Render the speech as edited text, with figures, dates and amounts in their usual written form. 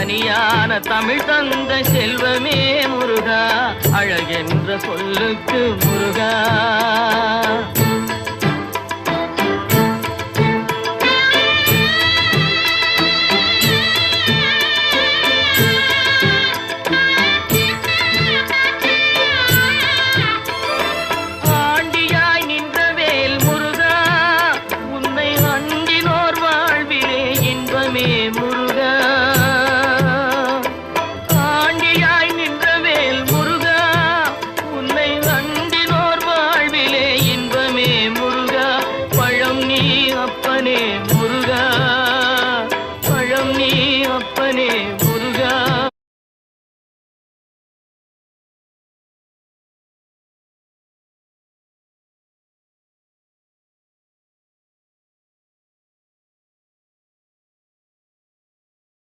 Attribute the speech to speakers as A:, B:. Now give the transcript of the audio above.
A: கனியான தமிழ் தந்த செல்வமே முருகா, அழகென்ற சொல்லுக்கு முருகா. ஆண்டியாய் நின்ற வேல் முருகா, உன்னை அண்டினோர் வாழ்விலே இன்பமே முருகா. ஆண்டியாய் நின்ற வேல் முருகா, உன்னை அண்டினோர் வாழ்விலே இன்பமே முருகா. பழம் நீ அப்பனே முருகா, பழம் நீ அப்பனே